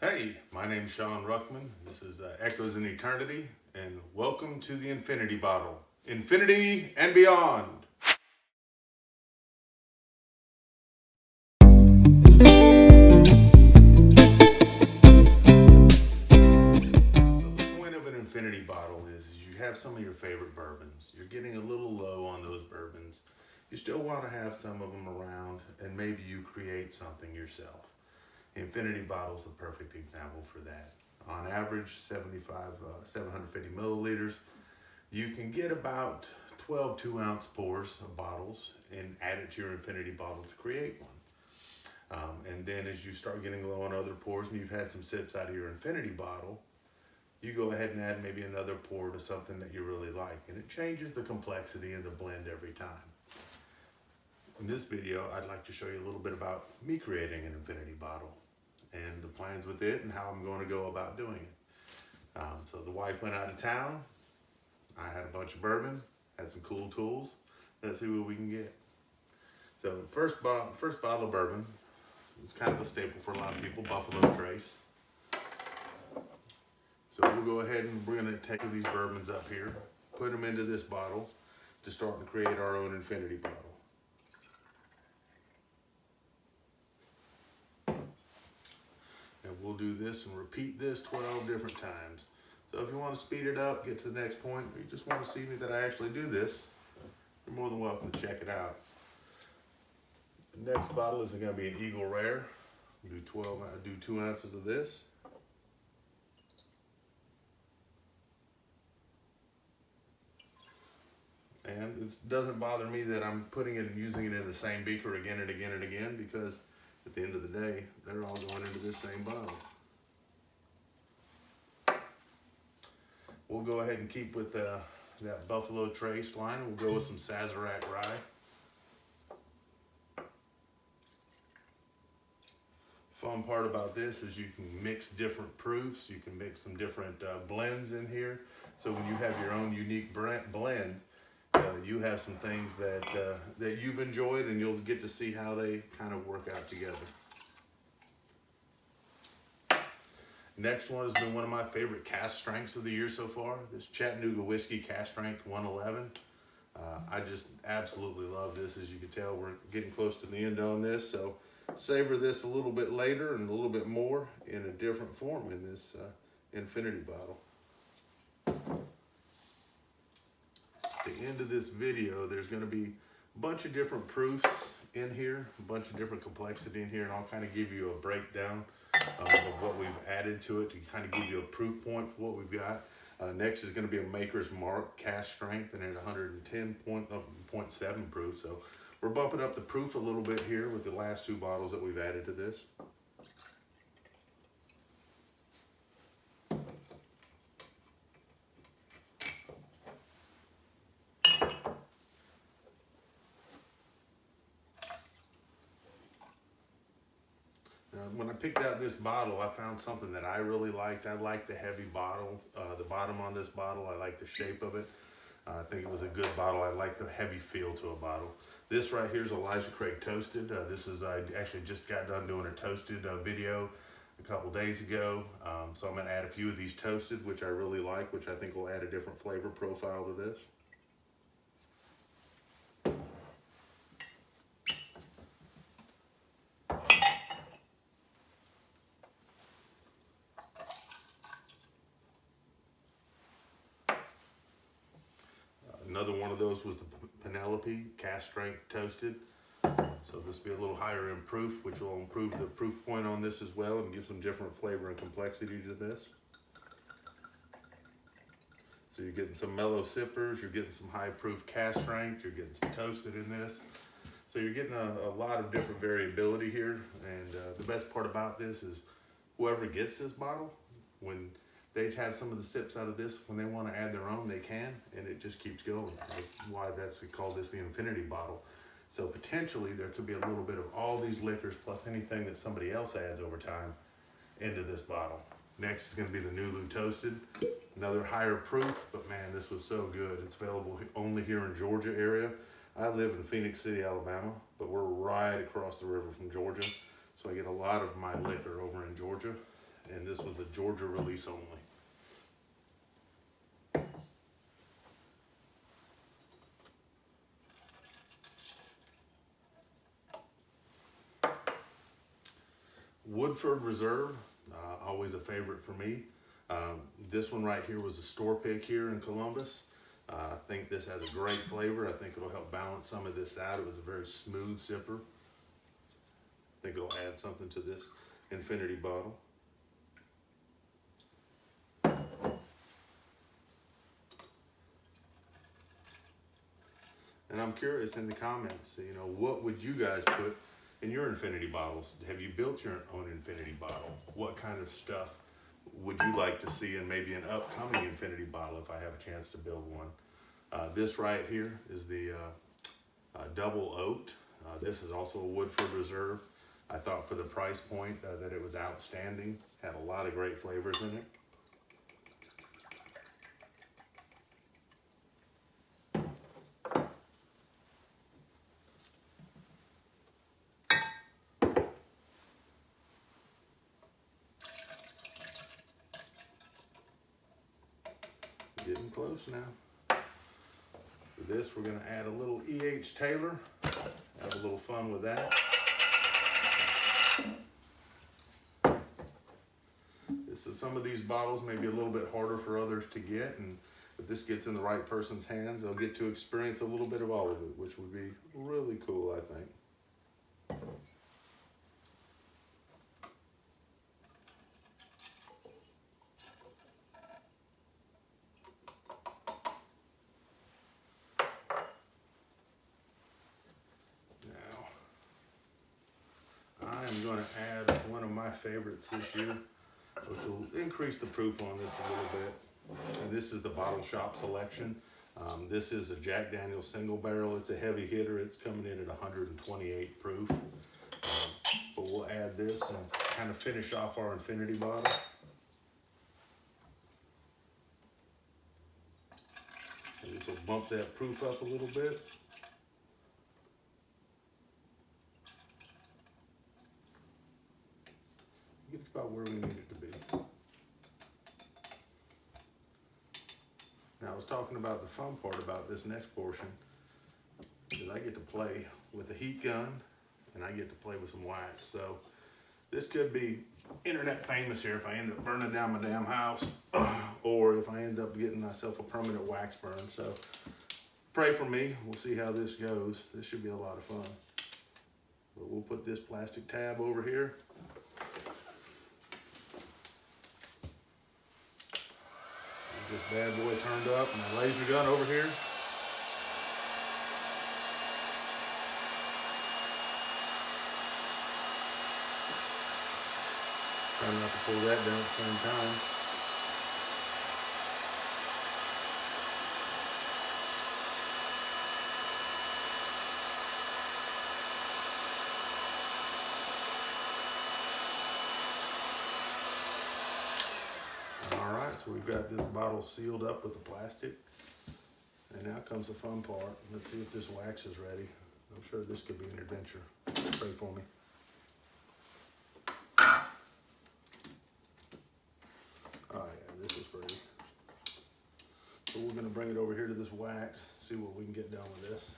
Hey, my name's Sean Ruckman. This is Echoes in Eternity, and welcome to the Infinity Bottle. Infinity and beyond. So the point of an Infinity Bottle is you have some of your favorite bourbons. You're getting a little low on those bourbons. You still want to have some of them around, and maybe you create something yourself. Infinity Bottle is the perfect example for that. On average, 750 milliliters. You can get about 12 2-ounce pours of bottles and add it to your Infinity Bottle to create one. And then as you start getting low on other pours and you've had some sips out of your Infinity Bottle, you go ahead and add maybe another pour to something that you really like. And it changes the complexity and the blend every time. In this video, I'd like to show you a little bit about me creating an Infinity Bottle and the plans with it and how I'm going to go about doing it. So the wife went out of town. I had a bunch of bourbon, had some cool tools. Let's see what we can get. So first bottle of bourbon is kind of a staple for a lot of people, Buffalo Trace. So we'll go ahead and we're going to take these bourbons up here, put them into this bottle to start to create our own Infinity Bottle. And we'll do this and repeat this 12 different times. So if you want to speed it up, get to the next point, or you just want to see me that I actually do this, you're more than welcome to check it out. The next bottle is going to be an Eagle Rare. Do 2 ounces of this. And it doesn't bother me that I'm putting it and using it in the same beaker again and again and again, because at the end of the day, they're all going into this same bottle. We'll go ahead and keep with that Buffalo Trace line. We'll go with some Sazerac Rye. Fun part about this is you can mix different proofs. You can mix some different blends in here. So when you have your own unique blend, you have some things that you've enjoyed, and you'll get to see how they kind of work out together. Next one has been one of my favorite cask strengths of the year so far. This Chattanooga Whiskey Cask Strength 111. I just absolutely love this. As you can tell, we're getting close to the end on this, so savor this a little bit later and a little bit more in a different form in this Infinity Bottle. At the end of this video, there's going to be a bunch of different proofs in here, a bunch of different complexity in here, and I'll kind of give you a breakdown of what we've added to it to kind of give you a proof point for what we've got. Next is going to be a Maker's Mark cask strength and at 110.7 proof. So we're bumping up the proof a little bit here with the last two bottles that we've added to this. When I picked out this bottle, I found something that I really liked. I like the heavy bottle, the bottom on this bottle. I like the shape of it. I think it was a good bottle. I like the heavy feel to a bottle. This right here is Elijah Craig Toasted. I actually just got done doing a toasted video a couple days ago. So I'm going to add a few of these toasted, which I really like, which I think will add a different flavor profile to this. Another one of those was the Penelope Cask Strength Toasted. So this will be a little higher in proof, which will improve the proof point on this as well and give some different flavor and complexity to this. So you're getting some mellow sippers, you're getting some high proof cask strength, you're getting some toasted in this. So you're getting a lot of different variability here. And the best part about this is whoever gets this bottle, when they have some of the sips out of this, when they want to add their own, they can, and it just keeps going. That's why that's called this the Infinity Bottle. So potentially there could be a little bit of all these liquors plus anything that somebody else adds over time into this bottle. Next is going to be the Nulu Toasted, another higher proof, but man, this was so good. It's available only here in Georgia area. I live in Phoenix City, Alabama, but we're right across the river from Georgia, so I get a lot of my liquor over in Georgia. and this was a Georgia release only. Woodford Reserve, always a favorite for me. This one right here was a store pick here in Columbus. I think this has a great flavor. I think it'll help balance some of this out. It was a very smooth sipper. I think it'll add something to this infinity bottle. And I'm curious in the comments, you know, what would you guys put in your infinity bottles? Have you built your own infinity bottle? What kind of stuff would you like to see in maybe an upcoming infinity bottle if I have a chance to build one? This right here is the double oaked. This is also a Woodford Reserve. I thought for the price point that it was outstanding. Had a lot of great flavors in it. Getting close now. For this, we're going to add a little E.H. Taylor. Have a little fun with that. Some of these bottles may be a little bit harder for others to get, and if this gets in the right person's hands, they'll get to experience a little bit of all of it, which would be really cool, I think. Now, I am going to add one of my favorites this year, which will increase the proof on this a little bit. And this is the Bottle Shop Selection. This is a Jack Daniel's single barrel. It's a heavy hitter. It's coming in at 128 proof. But we'll add this and kind of finish off our infinity bottle. And this will bump that proof up a little bit. Get about where we need it to be. Now, I was talking about the fun part about this next portion is I get to play with a heat gun and I get to play with some wax. So this could be internet famous here if I end up burning down my damn house or if I end up getting myself a permanent wax burn. So pray for me. We'll see how this goes. This should be a lot of fun. But we'll put this plastic tab over here. This bad boy turned up and my laser gun over here. Trying not to pull that down at the same time. So we've got this bottle sealed up with the plastic. And now comes the fun part. Let's see if this wax is ready. I'm sure this could be an adventure. Pray for me. Oh yeah, this is pretty. So we're gonna bring it over here to this wax, see what we can get done with this.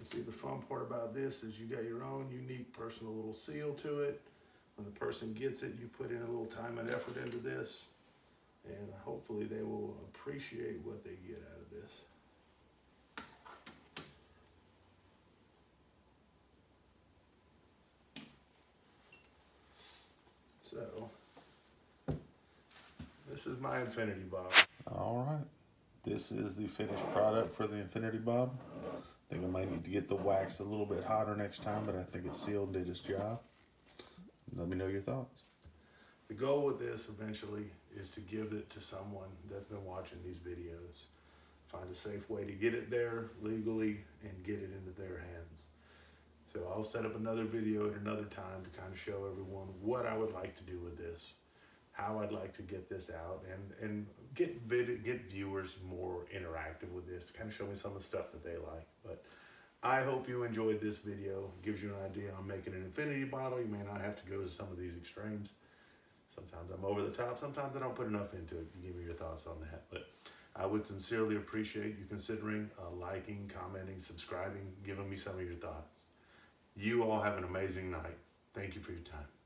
See, the fun part about this is you got your own unique personal little seal to it. When the person gets it, you put in a little time and effort into this, and hopefully they will appreciate what they get out of this. So, this is my infinity bottle. All right, this is the finished product for the infinity bottle. I think I might need to get the wax a little bit hotter next time, but I think it sealed did its job. Let me know your thoughts. The goal with this eventually is to give it to someone that's been watching these videos. Find find a safe way to get it there legally and get it into their hands. So I'll set up another video at another time to kind of show everyone what I would like to do with this, how I'd like to get this out, and get viewers more interactive with this to kind of show me some of the stuff that they like. But I hope you enjoyed this video. It gives you an idea on making an infinity bottle. You may not have to go to some of these extremes. Sometimes I'm over the top. Sometimes I don't put enough into it. You give me your thoughts on that. But I would sincerely appreciate you considering liking, commenting, subscribing, giving me some of your thoughts. You all have an amazing night. Thank you for your time.